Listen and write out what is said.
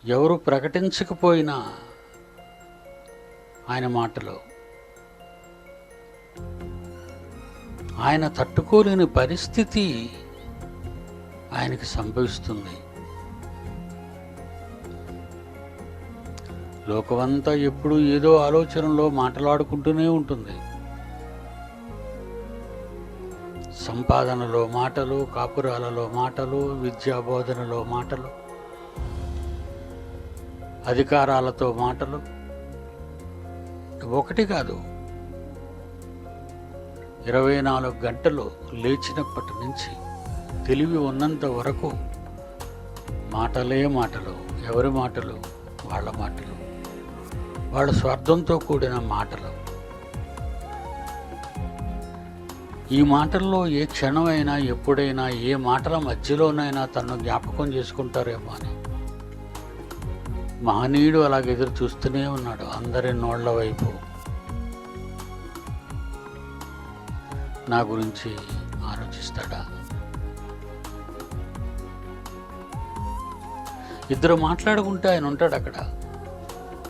ఎవరు ప్రకటించకపోయినా ఆయన మాటలు, ఆయన తట్టుకోలేని పరిస్థితి ఆయనకి సంభవిస్తుంది. లోకమంతా ఎప్పుడూ ఏదో ఆలోచనలో మాట్లాడుకుంటూనే ఉంటుంది. సంపాదనలో మాటలు, కాపురాలలో మాటలు, విద్యాబోధనలో మాటలు, అధికారాలతో మాటలు. ఒకటి కాదు, 24 గంటలు లేచినప్పటి నుంచి తెలివి ఉన్నంత వరకు మాటలే మాటలు. ఎవరి మాటలు? వాళ్ళ మాటలు, వాళ్ళ స్వార్థంతో కూడిన మాటలు. ఈ మాటల్లో ఏ క్షణమైనా, ఎప్పుడైనా, ఏ మాటల మధ్యలోనైనా తనను జ్ఞాపకం చేసుకుంటారేమో అని మహనీయుడు అలాగ ఎదురు చూస్తూనే ఉన్నాడు అందరి నోళ్ల వైపు. నా గురించి ఆలోచిస్తాడా? ఇద్దరు మాట్లాడుకుంటే ఆయన ఉంటాడు అక్కడ.